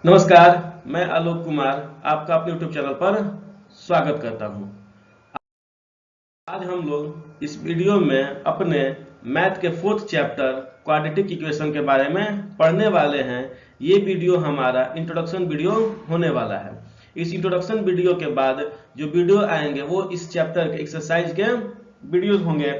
नमस्कार, मैं आलोक कुमार आपका अपने YouTube चैनल पर स्वागत करता हूं। आज हम लोग इस वीडियो में अपने मैथ के 4th चैप्टर क्वाड्रेटिक इक्वेशन के बारे में पढ़ने वाले हैं। ये वीडियो हमारा इंट्रोडक्शन वीडियो होने वाला है। इस इंट्रोडक्शन वीडियो के बाद जो वीडियो आएंगे वो इस चैप्टर के एक्सरसाइज के वीडियोज होंगे,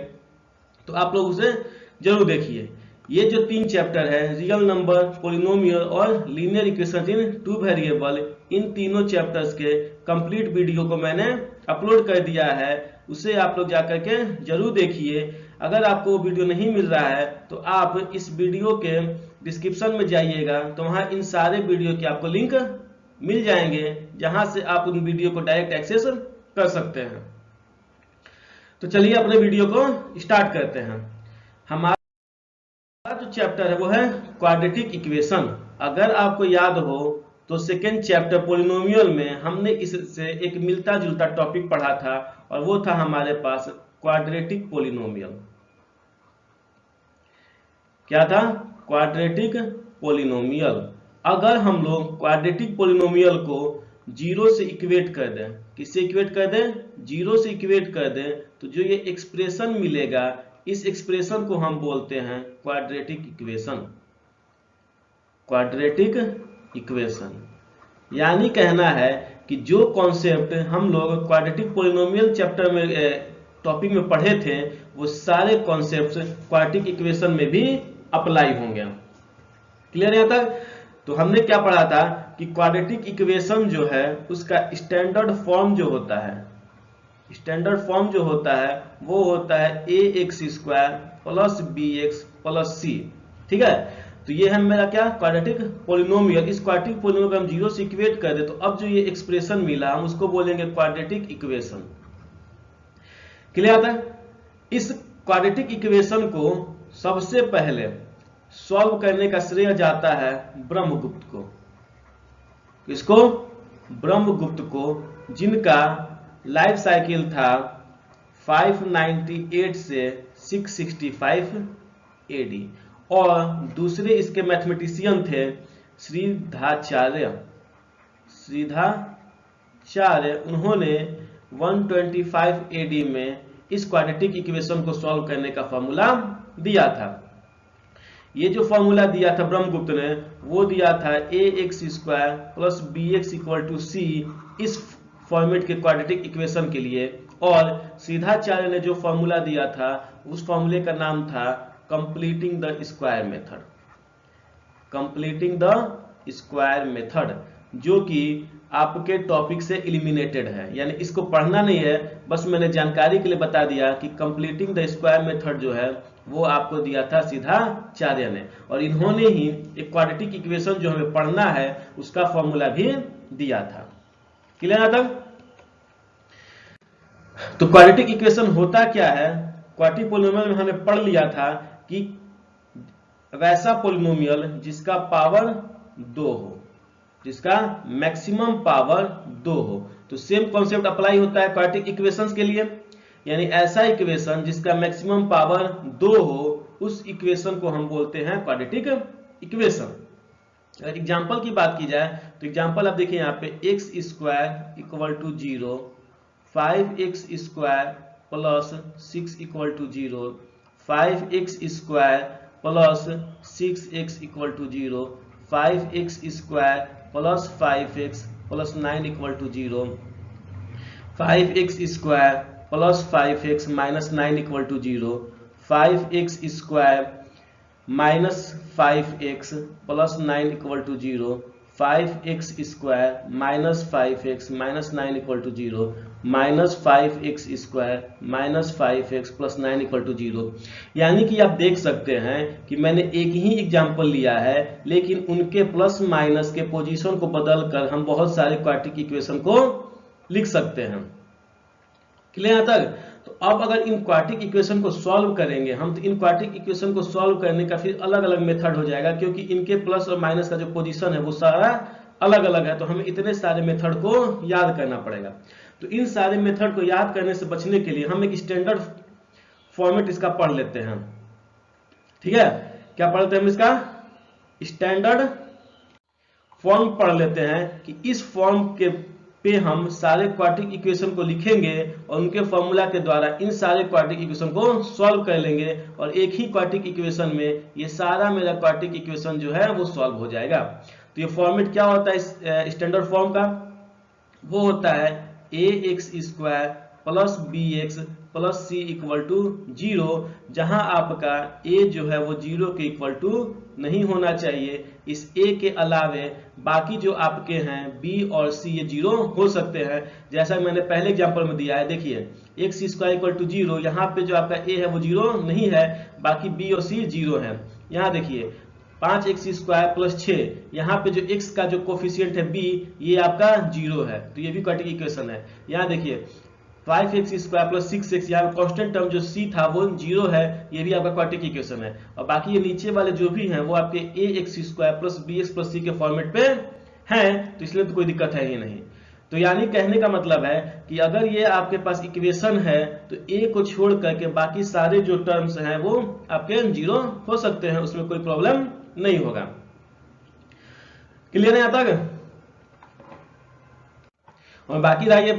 तो आप लोग उसे जरूर देखिए। ये जो 3 चैप्टर है, रियल नंबर, पोलिनोमियल और लीनियर इक्वेशन इन 2 वेरिएबल, इन तीनों चैप्टर्स के कंप्लीट वीडियो को मैंने अपलोड कर दिया है। उसे आप लोग जाकर के जरूर देखिए। अगर आपको वो वीडियो नहीं मिल रहा है तो आप इस वीडियो के डिस्क्रिप्शन में जाइएगा, तो वहां इन सारे वीडियो के आपको लिंक मिल जाएंगे, जहां से आप उन वीडियो को डायरेक्ट एक्सेस कर सकते हैं। तो चलिए अपने वीडियो को स्टार्ट करते हैं। हमारा जो चैप्टर है वो है क्वाड्रेटिक इक्वेशन। अगर आपको याद हो तो सेकेंड चैप्टर पोलिनोमियल में हमने इससे एक मिलता जुलता टॉपिक पढ़ा था, और वो था हमारे पास क्वाड्रेटिक पोलिनोमियल। क्या था? Quadratic polynomial. अगर हम लोग क्वाड्रेटिक पोलिनोमियल को जीरो से इक्वेट कर दें, किससे इक्वेट कर दें? जीरो से इक्वेट कर दें, तो जो ये एक्सप्रेशन मिलेगा, इस एक्सप्रेशन को हम बोलते हैं क्वाड्रेटिक इक्वेशन। क्वाड्रेटिक इक्वेशन यानी कहना है कि जो कॉन्सेप्ट हम लोग क्वाड्रेटिक पोलिनोमियल चैप्टर में टॉपिक में पढ़े थे, वो सारे कॉन्सेप्ट्स क्वाड्रेटिक इक्वेशन में भी अप्लाई होंगे। क्लियर है यहाँ तक? तो हमने क्या पढ़ा था कि क्वाड्रेटिक इक्वेशन जो है उसका स्टैंडर्ड फॉर्म जो होता है, स्टैंडर्ड फॉर्म जो होता है वो होता है ax square plus bx plus c। ठीक है, तो ये है मेरा क्या? Quadratic polynomial. इस क्वाड्रेटिक पोलिनोमियल को हम जीरो से इक्वेट कर दे, तो अब जो ये एक्सप्रेशन मिला हम उसको बोलेंगे क्वाड्रेटिक इक्वेशन। क्लियर आता है? इस क्वाड्रेटिक इक्वेशन को सबसे पहले सॉल्व करने का श्रेय जाता है ब्रह्मगुप्त को। किसको? ब्रह्मगुप्त को, जिनका लाइफ साइकिल था 598 से 665 एडी, और दूसरे इसके मैथमेटिशियन थे श्रीधाचार्य। उन्होंने 125 एडी में इस क्वाड्रेटिक इक्वेशन को सॉल्व करने का फॉर्मूला दिया था। ये जो फॉर्मूला दिया था ब्रह्मगुप्त ने, वो दिया था ax square plus bx equal to c, इस फॉर्मेट के क्वाड्रेटिक इक्वेशन के लिए। और श्रीधाचार्य ने जो फॉर्मूला दिया था, उस फॉर्मूले का नाम था completing the square method. Completing the square method, जो कि आपके टॉपिक से एलिमिनेटेड है, यानी इसको पढ़ना नहीं है, बस मैंने जानकारी के लिए बता दिया कि कंप्लीटिंग द स्क्वायर मेथड जो है वो आपको दिया था श्रीधाचार्य ने, और इन्होंने ही एक क्वाड्रेटिक इक्वेशन जो हमें पढ़ना है उसका फॉर्मूला भी दिया था। क्लियर है तक? तो क्वाड्रेटिक इक्वेशन होता क्या है? क्वाड्रेटिक पोलिनोमियल में हमने पढ़ लिया था कि वैसा पोलिनोमियल जिसका पावर 2 हो, जिसका मैक्सिमम पावर 2 हो। तो सेम कॉन्सेप्ट अप्लाई होता है क्वाड्रेटिक इक्वेशंस के लिए, यानी ऐसा इक्वेशन जिसका मैक्सिमम पावर 2 हो, उस इक्वेशन को हम बोलते हैं क्वाड्रेटिक इक्वेशन। अगर एग्जांपल की बात की जाए तो एग्जांपल आप देखिए यहाँ पे x square equal to 0, 5x square plus 6 equal to 0, 5x square plus 6x equal to 0, 5x square plus 5x plus 9 equal to 0, 5x square plus 5x minus 9 equal to 0, 5x square minus 5x plus 9 equal to 0, 5x square minus 5x minus 9 equal to 0, minus 5x square minus 5x plus 9 equal to 0। यानी कि आप देख सकते हैं कि मैंने एक ही example लिया है, लेकिन उनके प्लस माइनस के पोजीशन को बदल कर हम बहुत सारे क्वाड्रेटिक इक्वेशन को लिख सकते हैं। क्लियर तक? तो अब अगर इन क्वाड्रेटिक इक्वेशन को सॉल्व करेंगे हम, तो इन क्वाड्रेटिक इक्वेशन को सॉल्व करने का फिर अलग अलग मेथड हो जाएगा, क्योंकि इनके प्लस और माइनस का जो पोजीशन है वो सारा अलग अलग है, तो हमें इतने सारे मेथड को याद करना पड़ेगा। तो इन सारे मेथड को याद करने से बचने के लिए हम एक स्टैंडर्ड फॉर्मेट इसका पढ़ लेते हैं। ठीक है, क्या पढ़ते हैं हम इसका? स्टैंडर्ड फॉर्म पढ़ लेते हैं कि इस फॉर्म के पे हम सारे क्वाड्रेटिक इक्वेशन को लिखेंगे और उनके फॉर्मूला के द्वारा इन सारे क्वाड्रेटिक इक्वेशन को सॉल्व कर लेंगे और एक ही क्वाड्रेटिक इक्वेशन में ये सारा मेरा क्वाड्रेटिक इक्वेशन जो है वो सॉल्व हो जाएगा। तो ये फॉर्मेट क्या होता है स्टैंडर्ड फॉर्म का? वो होता है ax² plus bx plus c equal to 0, जहां आपका a जो है वो 0 के इक्वल टू नहीं होना चाहिए। इस a के अलावे बाकी जो आपके हैं b और c ये 0 हो सकते हैं, जैसा मैंने पहले एग्जांपल में दिया है। देखिए x² इक्वल टू 0, यहाँ पे जो आपका a है वो 0 नहीं है, बाकी b और c 0 है। यहाँ देखिए 5x² प्लस 6, यहाँ पे जो x का जो कोफिशिएंट है b ये आपका 0 है, तो ये भी क्वाड्रेटिक इक्वेशन है। यहाँ देखिए 5x² प्लस 6x, यहाँ कांस्टेंट टर्म जो c था वो 0 है, ये भी आपका क्वाड्रेटिक इक्वेशन है। और बाकी ये नीचे वाले जो भी हैं वो आपके ax² plus bx plus c के फॉर्मेट पे हैं, तो इसलिए तो कोई दिक्कत है ही नहीं। तो यानी कहने का मतलब है कि अगर ये आपके पास इक्वेशन है तो a को छोड़ करके बाकी सारे जो टर्म्स हैं वो आपके 0 हो सकते हैं, उसमें कोई प्रॉब्लम नहीं होगा। क्लियर है यहाँ तक? और बाकी रहा ये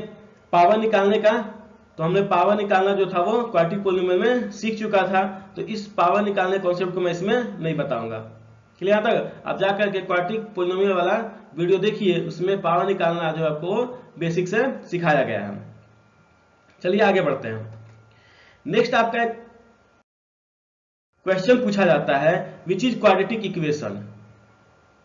पावर निकालने का, तो हमने पावर निकालना जो था वो क्वाड्रेटिक पॉलिनोमियल में सीख चुका था, तो इस पावर निकालने कॉन्सेप्ट को मैं इसमें नहीं बताऊंगा। क्लियर यहाँ तक? आप जाकर के क्वाड्रेटिक पॉलिनोमियल वाला वीडियो देखिए, उसमें पावर निकालना जो आपको बेसिक से सिखाया गया है। चलिए आगे बढ़ते हैं। नेक्स्ट आपका एक क्वेश्चन पूछा जाता है विच इज क्वाड्रेटिक इक्वेशन।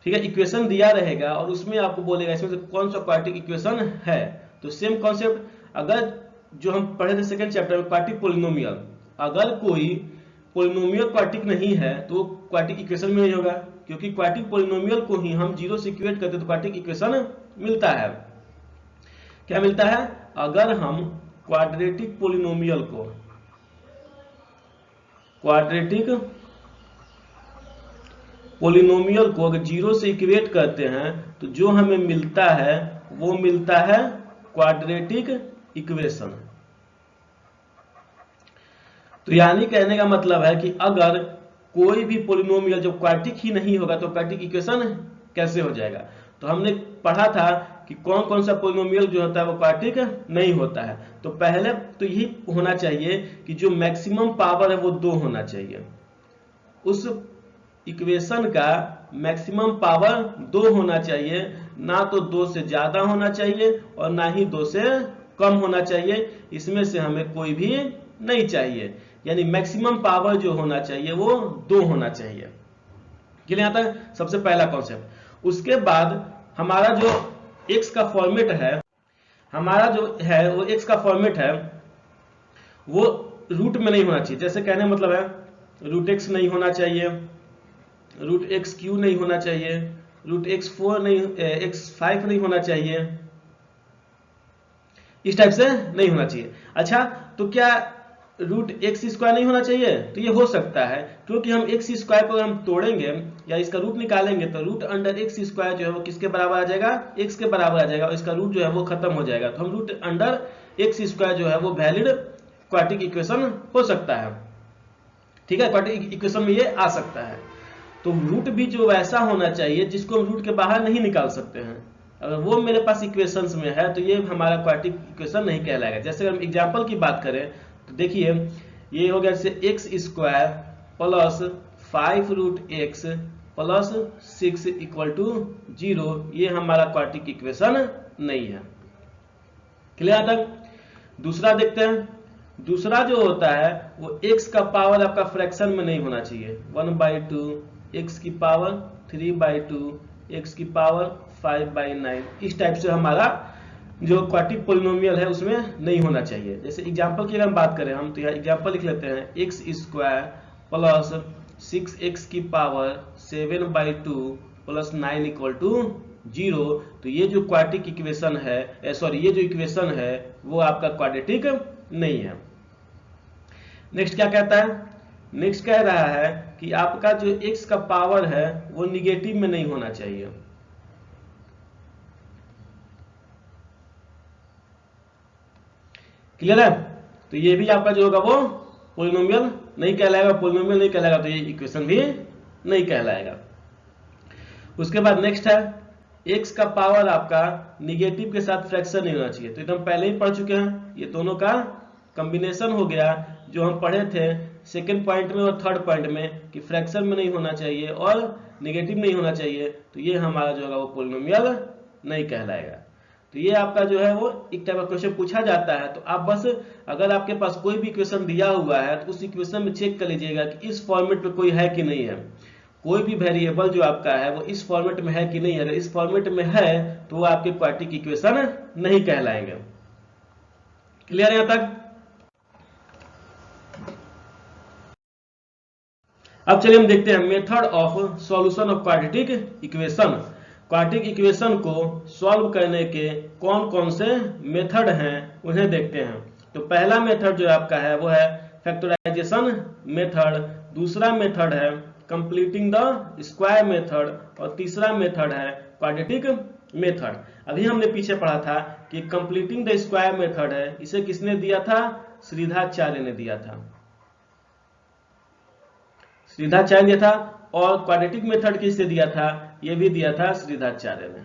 ठीक है, इक्वेशन दिया रहेगा और उसमें आपको बोलेगा इसमें से कौन सा क्वाड्रेटिक इक्वेशन है। तो सेम कॉन्सेप्ट, अगर जो हम पढ़े थे सेकंड चैप्टर में क्वाड्रेटिक पॉलिनोमियल, अगर कोई पॉलिनोमियल क्वाड्रेटिक नहीं है तो क्वाड्रेटिक इक्वेशन में नहीं होगा, क्योंकि क्वाड्रेटिक पॉलिनोमियल को ही हम 0 से इक्वेट करते तो क्वाड्रेटिक इक्वेशन मिलता है। क्या मिलता है? अगर हम क्वाड्रेटिक पॉलिनोमियल को अगर 0 से इक्वेट करते हैं तो जो हमें मिलता है वो मिलता है क्वाड्रेटिक इक्वेशन। तो यानी कहने का मतलब है कि अगर कोई भी पॉलिनोमियल जब क्वाड्रेटिक ही नहीं होगा तो क्वाड्रेटिक इक्वेशन कैसे हो जाएगा? तो हमने पढ़ा था कि कौन कौन सा पॉलिनोमियल जो होता है वो क्वाड्रेटिक नहीं होता है। तो पहले तो यही होना चाहिए कि जो मैक्सिमम पावर है वो 2 होना चाहिए, उस इक्वेशन का मैक्सिमम पावर 2 होना चाहिए, ना तो 2 से ज्यादा होना चाहिए और ना ही 2 से कम होना चाहिए, इसमें से हमें कोई भी नहीं चाहिए। यानी मैक्सिमम पावर जो होना चाहिए वो 2 होना चाहिए। क्लियर यहाँ तक? सबसे पहला कॉन्सेप्ट। उसके बाद हमारा जो x का फॉर्मेट है, हमारा जो है वो x का फॉर्मेट है वो रूट में नहीं होना चाहिए। जैसे कहने मतलब है √x नहीं होना चाहिए, √x³ नहीं होना चाहिए, √x4 नहीं, x5 नहीं होना चाहिए, इस टाइप से नहीं होना चाहिए। अच्छा, तो क्या √x² नहीं होना चाहिए? तो ये हो सकता है, क्योंकि हम x² को हम तोड़ेंगे या इसका रूट निकालेंगे तो √x² जो है वो किसके बराबर आ जाएगा? x के बराबर आ जाएगा और इसका रूट जो है वो खत्म हो जाएगा। तो हम √x² जो है वो वैलिड क्वाड्रेटिक इक्वेशन हो सकता है। ठीक है, क्वाड्रेटिक इक्वेशन में ये आ सकता है। तो रूट भी जो वैसा होना चाहिए जिसको हम रूट के बाहर नहीं निकाल सकते हैं, अगर वो मेरे पास इक्वेशंस में है तो ये हमारा क्वाड्रेटिक इक्वेशन नहीं कहलाएगा। जैसे अगर हम एग्जांपल की बात करें तो देखिए ये हो गया जैसे x² plus 5√x plus 6 equal to 0, ये हमारा क्वाड्रेटिक इक्वेशन नहीं है। क्लियर तक? दूसरा देखते हैं। दूसरा जो होता है वो x का पावर आपका फ्रैक्शन में नहीं होना चाहिए। 1/2, x की पावर 3/2, x की पावर 5/9, इस टाइप से हमारा जो क्वाड्रेटिक पॉलिनोमियल है उसमें नहीं होना चाहिए। जैसे एग्जांपल की अगर हम बात करें, हम तो यहाँ एग्जांपल लिख लेते हैं x² प्लस 6x की पावर 7/2 प्लस 9 इक्वल टू 0। तो ये जो क्वाड्रेटिक इक्वेशन है, ये जो इक्वेशन है वो आपका क्वाड्रेटिक नहीं है। नेक्स्ट क्या कहता है? नेक्स्ट कह रहा है कि आपका जो x का पावर है वो निगेटिव में नहीं होना चाहिए। क्लियर है? तो ये भी आपका जो होगा वो पॉलिनोमियल नहीं कहलाएगा। पॉलिनोमियल नहीं कहलाएगा तो ये इक्वेशन भी नहीं कहलाएगा। उसके बाद नेक्स्ट है x का पावर आपका निगेटिव के साथ फ्रैक्शन नहीं होना चाहिए। तो एकदम पहले ही पढ़ चुके हैं, ये दोनों का कॉम्बिनेशन हो गया जो हम पढ़े थे सेकंड पॉइंट में और थर्ड पॉइंट में कि फ्रैक्शन में नहीं होना चाहिए और निगेटिव नहीं होना चाहिए, तो ये हमारा जो है वो पॉलिनोमियल नहीं कहलाएगा। तो ये आपका जो है वो एक टाइप का क्वेश्चन पूछा जाता है। तो आप बस अगर आपके पास कोई भी इक्वेशन दिया हुआ है तो उस इक्वेशन में चेक कर लीजिएगा कि इस फॉर्मेट में कोई है कि नहीं है, कोई भी वेरिएबल जो आपका है वो इस फॉर्मेट में है कि नहीं है। अगर इस फॉर्मेट में है तो वो आपके क्वाड्रेटिक इक्वेशन नहीं कहलाएंगे। क्लियर है यहाँ तक? अब चलिए हम देखते हैं method of solution of quadratic equation. Quadratic equation को सॉल्व करने के कौन कौन से मेथड हैं उन्हें देखते हैं। तो पहला मेथड जो आपका है वो है फैक्टराइजेशन मेथड, दूसरा मेथड है कंप्लीटिंग द स्क्वायर मेथड और तीसरा मेथड है क्वाड्रेटिक मेथड। अभी हमने पीछे पढ़ा था कि कंप्लीटिंग द स्क्वायर मेथड है, इसे किसने दिया था? श्रीधाचार्य ने दिया था, श्रीधाचार्य ने था। और क्वाड्रेटिक मेथड किससे दिया था? ये भी दिया था श्रीधाचार्य ने।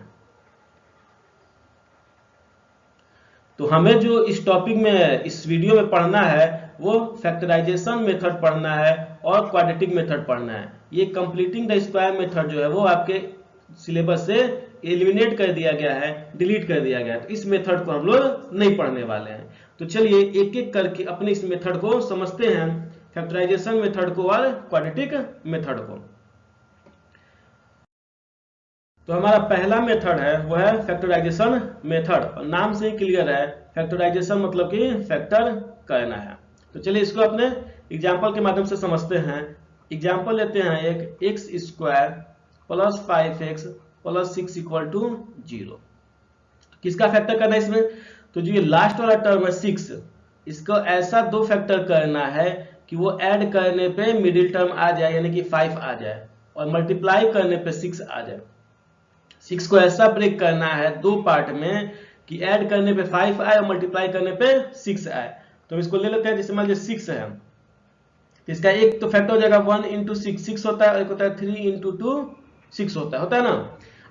तो हमें जो इस टॉपिक में इस वीडियो में पढ़ना है वो फैक्टराइजेशन मेथड पढ़ना है और क्वाड्रेटिक मेथड पढ़ना है। ये कंप्लीटिंग द स्क्वायर मेथड जो है वो आपके सिलेबस से एलिमिनेट कर दिया गया है, डिलीट कर दिया गया है। तो इस मेथड को हम लोग नहीं पढ़ने वाले हैं। तो चलिए एक एक करके अपने इस मेथड को समझते हैं, फैक्टराइजेशन मेथड को और क्वाड्रेटिक मेथड को। तो हमारा पहला मेथड है वो है फैक्टराइजेशन मेथड, और नाम से ही क्लियर है फैक्टराइजेशन मतलब कि फैक्टर करना है। तो चलिए इसको अपने एग्जांपल के माध्यम से समझते हैं। एग्जांपल लेते हैं एक एक्स स्क्वायर प्लस 5x प्लस 6 इक्वल टू 0। किसका फैक्टर करना है इसमें? तो जो ये लास्ट वाला टर्म है 6, इसको ऐसा दो फैक्टर करना है कि वो ऐड करने पे मिडिल टर्म आ जाए यानी कि 5 आ जाए, और मल्टीप्लाई करने पे 6 आ जाए। 6 को ऐसा ब्रेक करना है दो पार्ट में कि ऐड करने पे 5 आए और मल्टीप्लाई करने पे 6 आए। तो इसको ले लेते हैं, जैसे मान लीजिए 6 है तो इसका एक तो फैक्टर हो जाएगा 1 इंटू 6 होता है, और एक होता है 3 इंटू 2 6 होता है ना।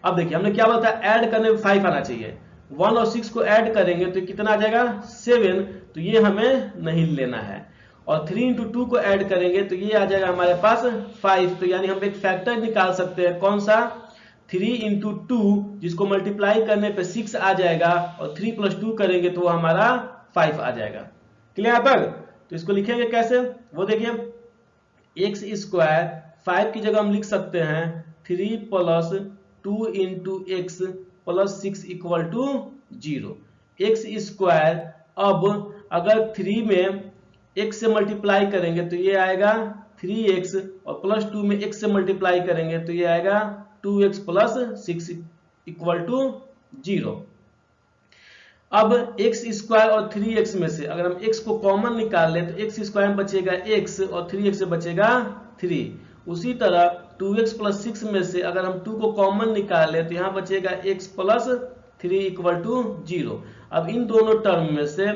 अब देखिए हमने क्या बोला था, ऐड करने में 5 आना चाहिए। 1 और 6 को ऐड करेंगे तो कितना आ जाएगा 7, तो ये हमें नहीं लेना है। और 3 इंटू 2 को ऐड करेंगे तो ये आ जाएगा हमारे पास 5। तो यानी हम एक फैक्टर निकाल सकते हैं, कौन सा? 3 इंटू 2, जिसको मल्टीप्लाई करने पे 6 आ जाएगा, और 3 प्लस 2 करेंगे तो वो हमारा 5 आ जाएगा। क्लियर यहाँ तक? तो इसको लिखेंगे कैसे वो देखिए, एक्स स्क्वायर 5 की जगह हम लिख सकते हैं 3 plus 2 into x plus 6 equal to 0। X square, अब अगर 3 में x से मल्टीप्लाई करेंगे तो ये आएगा 3x, और प्लस 2 में x से मल्टीप्लाई करेंगे तो ये आएगा 2x प्लस 6 इक्वल टू 0। अब x स्क्वायर और 3x में से अगर हम x को कॉमन निकाल ले तो x स्क्वायर में बचेगा x और 3x से बचेगा 3। उसी तरह 2x प्लस 6 में से अगर हम 2 को कॉमन निकाल ले तो यहाँ बचेगा x प्लस 3 इक्वल टू 0। अब इन दोनों टर्म में से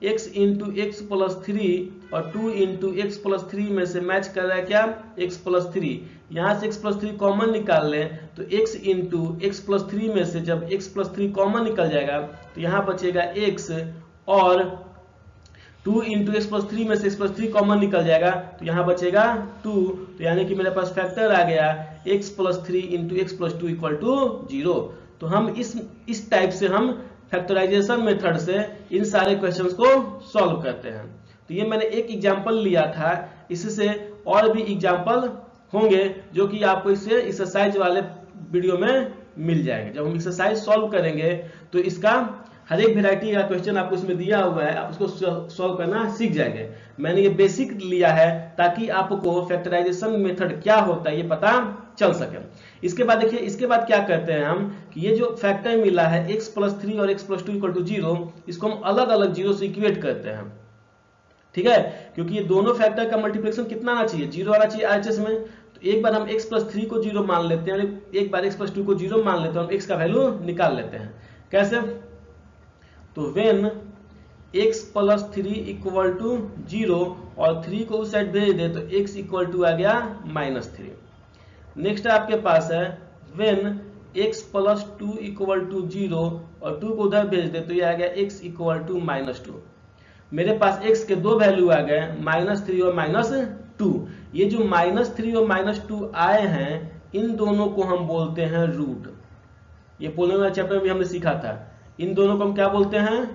x इंटू एक्स प्लस 3 और 2 इंटू एक्स प्लस 3 में से मैच कर रहा है क्या? x plus 3। यहाँ से x प्लस 3 कॉमन निकाल लें तो x इंटू एक्स प्लस 3 में से जब x प्लस 3 कॉमन निकल जाएगा तो यहाँ बचेगा x, और 2 इंटू एक्स प्लस 3 में से x प्लस 3 कॉमन निकल जाएगा तो यहाँ बचेगा 2। तो यानी कि मेरे पास फैक्टर आ गया x plus 3 into x plus 2 equal to 0। तो हम इस टाइप से हम फैक्टराइजेशन मेथड से इन सारे क्वेश्चंस को सॉल्व करते हैं। तो ये मैंने एक एग्जांपल लिया था, इससे और भी एग्जांपल होंगे जो कि आपको इससे एक्सरसाइज वाले वीडियो में मिल जाएंगे। जब हम एक्सरसाइज सॉल्व करेंगे तो इसका हर एक वेराइटी का क्वेश्चन आपको इसमें दिया हुआ है, आप उसको सॉल्व करना सीख जाएंगे। मैंने ये बेसिक लिया है ताकि आपको फैक्टराइजेशन मेथड क्या होता है ये पता चल सके। इसके बाद देखिए, इसके बाद क्या करते हैं हम कि ये जो फैक्टर मिला है x प्लस 3 और x प्लस 2 इक्वल टू 0, इसको हम अलग अलग जीरो से इक्वेट करते हैं। ठीक है, क्योंकि ये दोनों फैक्टर का मल्टीप्लिकेशन कितना आना चाहिए? 0 आना चाहिए RHS में। तो एक बार हम x प्लस 3 को 0 मान लेते हैं, एक बार x प्लस 2 को 0 मान लेते हैं, हम x का वैल्यू निकाल लेते हैं। कैसे? तो when x plus 3 equal to 0 और 3 को उस साइड भेज दे तो x इक्वल टू आ गया -3। नेक्स्ट आपके पास है when x plus 2 equal to 0 और 2 को उधर भेज दे तो ये आ गया x इक्वल टू -2। मेरे पास x के दो वैल्यू आ गए -3 और -2। ये जो -3 और -2 आए हैं इन दोनों को हम बोलते हैं रूट। ये पोलिनोमियल चैप्टर में भी हमने सीखा था, इन दोनों को हम क्या बोलते हैं,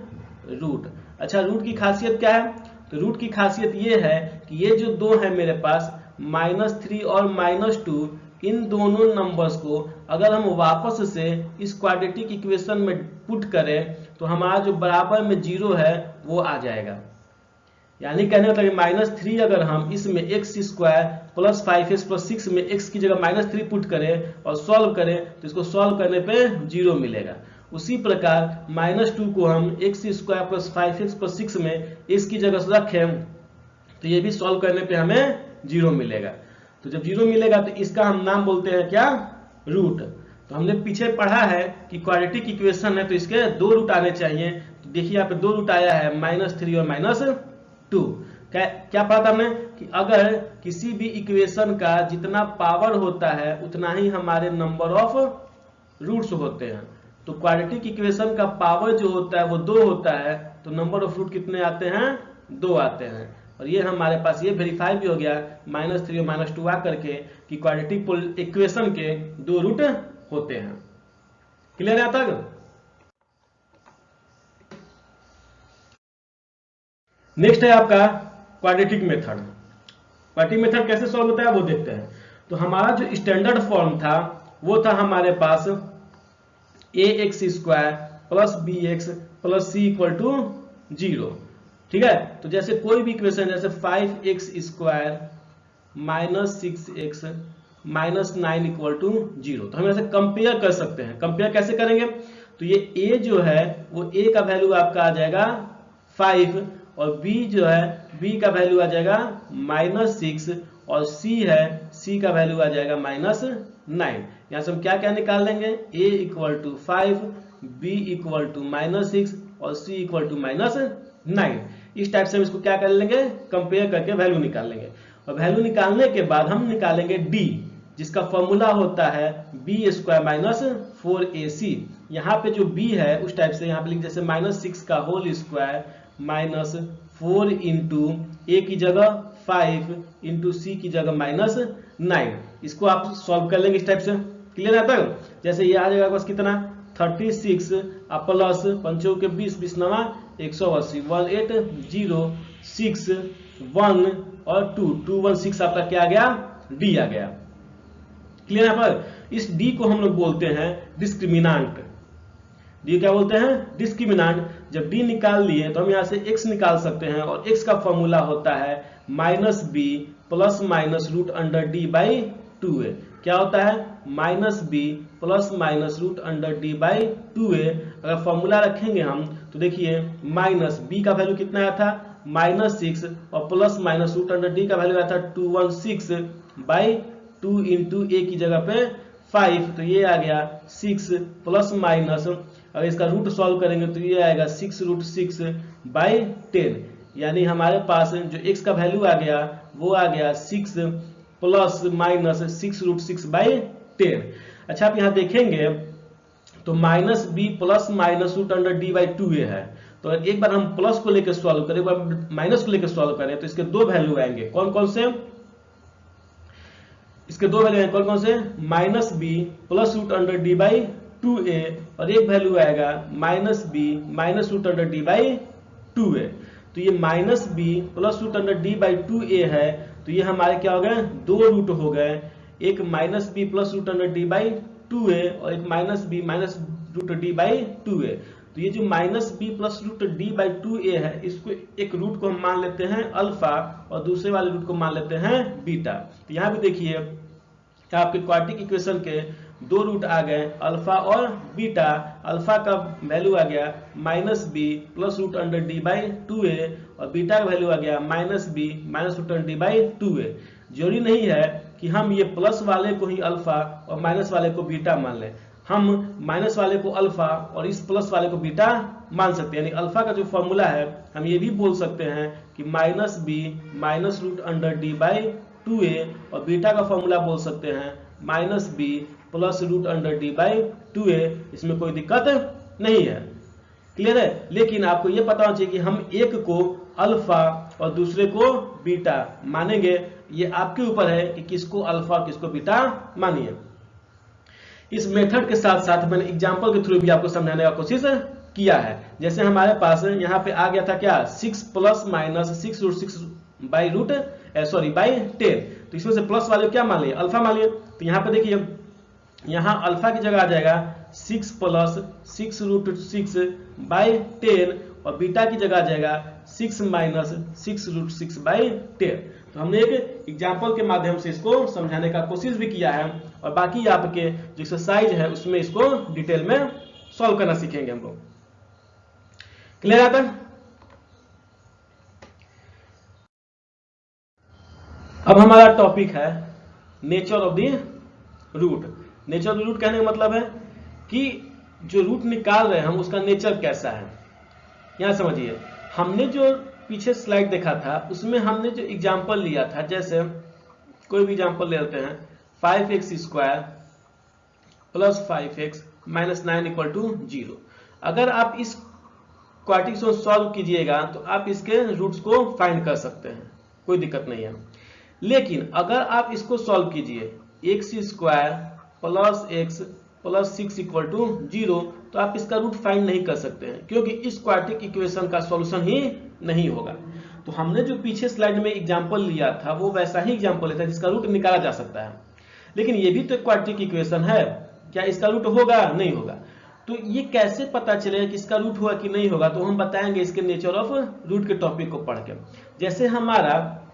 रूट। अच्छा, रूट की खासियत क्या है? तो रूट की खासियत ये है कि ये जो दो है मेरे पास -3 और -2, इन दोनों नंबर्स को अगर हम वापस से इस क्वाड्रेटिक इक्वेशन में पुट करें तो हमारा जो बराबर में 0 है वो आ जाएगा। यानी कहने का -3 अगर हम इसमें x² प्लस 5x प्लस 6 में x की जगह -3 पुट करें और सॉल्व करें तो इसको सॉल्व करने पे 0 मिलेगा। उसी प्रकार -2 को हम x² प्लस 5x प्लस 6 में x की जगह रखें तो ये भी सॉल्व करने पे हमें 0 मिलेगा। तो जब 0 मिलेगा तो इसका हम नाम बोलते हैं क्या, रूट। तो हमने पीछे पढ़ा है कि क्वाड्रेटिक इक्वेशन है तो इसके दो रूट आने चाहिए। तो देखिए यहाँ पे दो रूट आया है -3 और -2। क्या पढ़ा था हमने कि अगर किसी भी इक्वेशन का जितना पावर होता है उतना ही हमारे नंबर ऑफ रूट्स होते हैं। तो क्वाड्रेटिक इक्वेशन का पावर जो होता है वो 2 होता है, तो नंबर ऑफ रूट कितने आते हैं, 2 आते हैं। और ये हमारे पास ये वेरीफाई भी हो गया -3 और -2 आ करके कि क्वाड्रेटिक इक्वेशन के 2 रूट होते हैं। क्लियर है तक? नेक्स्ट है आपका क्वाड्रेटिक मेथड। क्वाड्रेटिक मेथड कैसे सॉल्व होता है वो देखते हैं। तो हमारा जो स्टैंडर्ड फॉर्म था वो था हमारे पास ax² plus bx plus c equal to 0। ठीक है, तो जैसे कोई भी इक्वेशन जैसे 5x² minus 6x minus 9 equal to 0, तो हम ऐसे कंपेयर कर सकते हैं। कंपेयर कैसे करेंगे? तो ये a जो है वो a का वैल्यू आपका आ जाएगा 5 और b जो है b का वैल्यू आ जाएगा -6 और c है c का वैल्यू आ जाएगा -9। यहाँ से हम क्या क्या निकाल लेंगे, a equal to 5, b equal to -6 और c इक्वल टू -9। इस टाइप से हम इसको क्या कर लेंगे, कंपेयर करके वैल्यू निकाल लेंगे। और वैल्यू निकालने के बाद हम निकालेंगे d, जिसका फॉर्मूला होता है b² - 4ac। यहाँ पे जो b है उस टाइप से यहाँ पे लिख, जैसे -6 का whole square minus 4 into a की जगह 5 इंटू c की जगह -9। इसको आप सॉल्व कर लेंगे इस टाइप से। क्लियर है तक? जैसे ये आ जाएगा बस कितना 36 प्लस 5 के 20, 20 नवा 180, 1806 1 और 2, 216 आपका क्या आ गया, d आ गया। क्लियर है पर? इस d को हम लोग बोलते हैं डिस्क्रिमिनांट। d क्या बोलते हैं, डिस्क्रिमिनांट। जब d निकाल लिए तो हम यहाँ से x निकाल सकते हैं और x का फॉर्मूला होता है -b plus minus root under d by 2a। क्या होता है, -b plus minus root under d by 2a। अगर फॉर्मूला रखेंगे हम तो देखिए -b का वैल्यू कितना आया था -6 और plus minus root under d का वैल्यू आया था 216 बाई 2 इंटू a की जगह पे 5, तो ये आ गया 6 प्लस माइनस, अगर इसका रूट सॉल्व करेंगे तो ये आएगा 6√6 बाई 10। यानी हमारे पास जो x का वैल्यू आ गया वो आ गया 6 प्लस माइनस 6√6 बाई 10। अच्छा, आप यहाँ देखेंगे तो -b plus minus root under d by 2a है। तो एक बार हम प्लस को लेकर सॉल्व करें, एक बार माइनस को लेकर सॉल्व करें तो इसके दो वैल्यू आएंगे। कौन कौन से? इसके दो वैल्यू कौन कौन से, -b plus root under d by 2a और एक वैल्यू आएगा -b minus root under d by 2a। तो ये -b plus root under d by 2a है, तो ये हमारे क्या हो गए, दो रूट हो गए, एक -b plus root under d by 2a और एक -b minus root d by 2a। तो ये जो -b plus root d by 2a है, इसको एक रूट को हम मान लेते हैं अल्फा और दूसरे वाले रूट को मान लेते हैं बीटा। तो यहाँ भी देखिए आपके क्वाड्रेटिक इक्वेशन के दो रूट आ गए, अल्फा और बीटा। अल्फा का वैल्यू आ गया -b plus root under d by 2a और बीटा का वैल्यू आ गया -b minus root under d by 2a। जरूरी नहीं है कि हम ये प्लस वाले को ही अल्फा और माइनस वाले को बीटा मान लें, हम माइनस वाले को अल्फा और इस प्लस वाले को बीटा मान सकते हैं। यानी अल्फा का जो फॉर्मूला है हम ये भी बोल सकते हैं कि -b minus root under d by 2a और बीटा का फॉर्मूला बोल सकते हैं -b plus root under D by 2a, इसमें कोई दिक्कत नहीं है। क्लियर है। लेकिन आपको यह पता होना चाहिए कि हम एक को अल्फा और दूसरे को बीटा मानेंगे, ये आपके ऊपर है कि किसको अल्फा और किसको बीटा मानिए। इस मेथड के साथ साथ मैंने एग्जांपल के थ्रू भी आपको समझाने का कोशिश किया है। जैसे हमारे पास यहाँ पे आ गया था क्या 6 plus minus 6 root 6 by root by 10, तो इसमें से प्लस वाले क्या मान लिए अल्फा मान लिए। तो यहाँ पे देखिए यहाँ अल्फा की जगह आ जाएगा 6 प्लस 6 रूट 6 बाई 10 और बीटा की जगह आ जाएगा 6 माइनस 6 रूट 6 बाई 10। तो हमने एक एग्जाम्पल के माध्यम से इसको समझाने का कोशिश भी किया है और बाकी आपके जो एक्सरसाइज है उसमें इसको डिटेल में सॉल्व करना सीखेंगे हम लोग। क्लियर आता है। अब हमारा टॉपिक है nature of the root. Nature of the root कहने का मतलब है कि जो रूट निकाल रहे हैं हम उसका नेचर कैसा है। यहां समझिए, हमने जो पीछे स्लाइड देखा था उसमें हमने जो एग्जांपल लिया था, जैसे कोई भी एग्जांपल ले लेते हैं 5x square plus 5x minus 9 equal to 0। अगर आप इस क्वाड्रेटिक को सॉल्व कीजिएगा तो आप इसके रूट्स को फाइंड कर सकते हैं, कोई दिक्कत नहीं है। लेकिन अगर आप इसको सॉल्व कीजिए X square plus X plus 6 equal to 0, तो आप इसका रूट फाइंड नहीं कर सकते हैं, क्योंकि इस क्वाड्रेटिक इक्वेशन का सॉल्यूशन ही नहीं होगा। तो हमने जो पीछे स्लाइड में एग्जांपल लिया था वो वैसा ही एग्जांपल था जिसका रूट निकाला जा सकता है। लेकिन ये भी तो क्वाड्रेटिक इक्वेशन है, क्या इसका रूट होगा? नहीं होगा। तो ये कैसे पता चलेगा कि इसका रूट होगा कि नहीं होगा? तो हम बताएंगे इसके नेचर ऑफ रूट के टॉपिक को पढ़ के। जैसे हमारा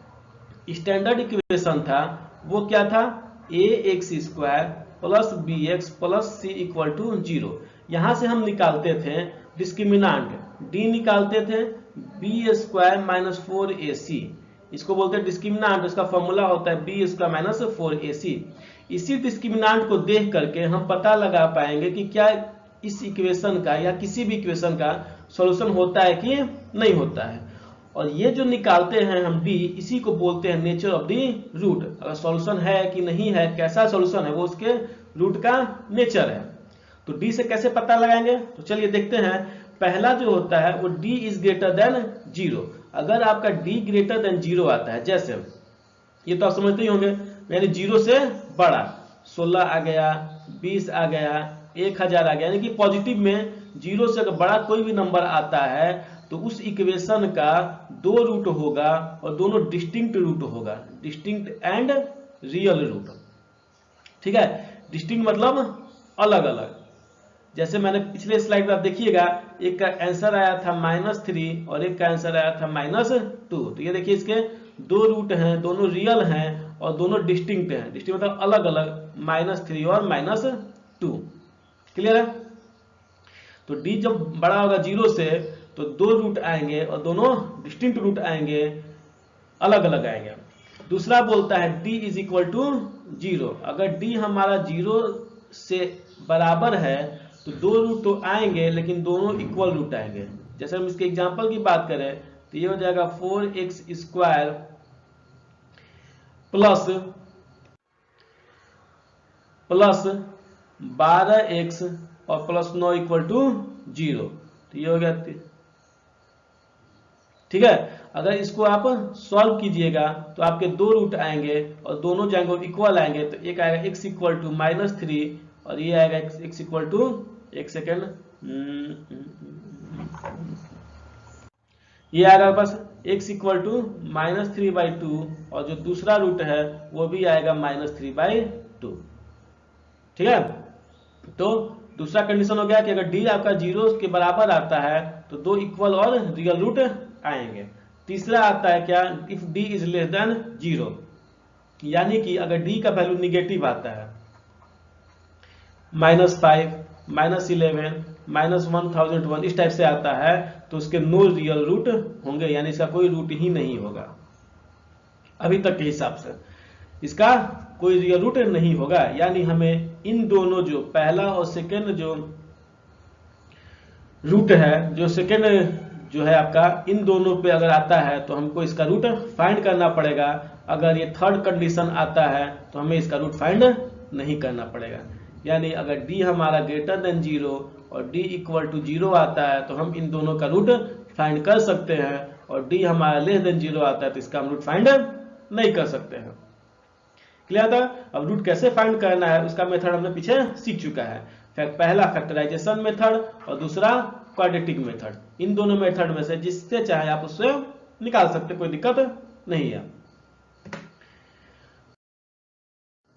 स्टैंडर्ड इक्वेशन था वो क्या था, a x square plus b x plus c equal to 0। यहां से हम निकालते थे डिस्क्रिमिनांट, डी निकालते थे बी स्क्वायर माइनस 4ac, इसको बोलते हैं डिस्क्रिमिनांट। इसका फॉर्मूला होता है बी स्क्वायर माइनस 4ac। इसी डिस्क्रिमिनांट को देख करके हम पता लगा पाएंगे कि क्या इस इक्वेशन का या किसी भी इक्वेशन का सॉल्यूशन होता है कि नहीं होता है। और ये जो निकालते हैं हम डी, इसी को बोलते हैं नेचर ऑफ द रूट। अगर सॉल्यूशन है कि नहीं है, कैसा सॉल्यूशन है, वो उसके रूट का नेचर है। तो डी से कैसे पता लगाएंगे? तो चलिए देखते हैं। पहला जो होता है वो डी इज ग्रेटर देन 0। अगर आपका डी ग्रेटर देन 0 आता है, जैसे ये तो आप समझते ही होंगे, यानी 0 से बड़ा 16 आ गया, 20 आ गया, 1000 आ गया, यानी कि पॉजिटिव में 0 से अगर बड़ा कोई भी नंबर आता है तो उस इक्वेशन का 2 रूट होगा और दोनों डिस्टिंक्ट रूट होगा, डिस्टिंक्ट एंड रियल रूट। ठीक है, डिस्टिंक्ट मतलब अलग अलग। जैसे मैंने पिछले स्लाइड में आप देखिएगा, एक का आंसर आया था -3 और एक का आंसर आया था -2। तो ये देखिए इसके 2 रूट हैं, दोनों रियल हैं और दोनों डिस्टिंक्ट हैं। डिस्टिंक्ट मतलब अलग अलग, -3 और -2। क्लियर है। तो डी जब बड़ा होगा 0 से तो 2 रूट आएंगे और दोनों डिस्टिंक्ट रूट आएंगे, अलग अलग आएंगे। दूसरा बोलता है डी इज इक्वल टू 0। अगर डी हमारा 0 से बराबर है तो 2 रूट तो आएंगे लेकिन दोनों इक्वल रूट आएंगे। जैसे हम इसके एग्जांपल की बात करें तो ये हो जाएगा 4x स्क्वायर प्लस 12x और प्लस 9 इक्वल टू 0। तो ये हो गया। ठीक है, अगर इसको आप सॉल्व कीजिएगा तो आपके 2 रूट आएंगे और दोनों जाएंगे इक्वल आएंगे। तो एक आएगा x इक्वल टू -3 और ये आएगा x इक्वल टू, एक सेकेंड, ये आएगा बस x इक्वल टू -3/2 और जो दूसरा रूट है वो भी आएगा -3/2। ठीक है, तो दूसरा कंडीशन हो गया कि अगर d आपका 0 के बराबर आता है तो 2 इक्वल और रियल रूट आएंगे। तीसरा आता है क्या, if d is less than 0, यानी कि अगर d का वैल्यू निगेटिव आता है, -5, -11, -1001 इस टाइप से आता है, तो उसके नो रियल रूट होंगे, यानी इसका कोई रूट ही नहीं होगा। अभी तक के हिसाब से इसका कोई रियल रूट नहीं होगा। यानी हमें इन दोनों जो पहला और सेकेंड जो रूट है, जो सेकेंड जो है आपका, इन दोनों पे अगर आता है तो हमको इसका रूट फाइंड करना पड़ेगा। अगर ये थर्ड कंडीशन आता है तो हमें इसका रूट फाइंड नहीं करना पड़ेगा। यानी अगर डी हमारा ग्रेटर देन 0 और डी इक्वल टू 0 आता है तो हम इन दोनों का रूट फाइंड कर सकते हैं, और डी हमारा लेस देन 0 आता है तो इसका हम रूट फाइंड नहीं कर सकते हैं। क्लियर था? अब रूट कैसे फाइंड करना है उसका मेथड हमने पीछे सीख चुका है। पहला फैक्टराइजेशन मेथड और दूसरा क्वाड्रेटिक मेथड। इन दोनों मेथड में से जिससे चाहे आप उससे निकाल सकते, कोई दिक्कत नहीं है।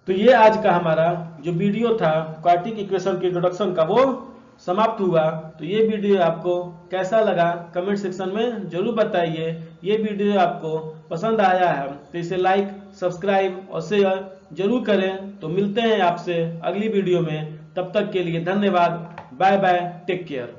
तो ये आज का हमारा जो वीडियो था क्वाड्रेटिक इक्वेशन के इंट्रोडक्शन का वो समाप्त हुआ। तो ये वीडियो आपको कैसा लगा कमेंट सेक्शन में जरूर बताइए। ये वीडियो आपको पसंद आया है तो इसे लाइक, सब्सक्राइब और शेयर जरूर करें। तो मिलते हैं आपसे अगली वीडियो में, तब तक के लिए धन्यवाद। Bye bye, take care.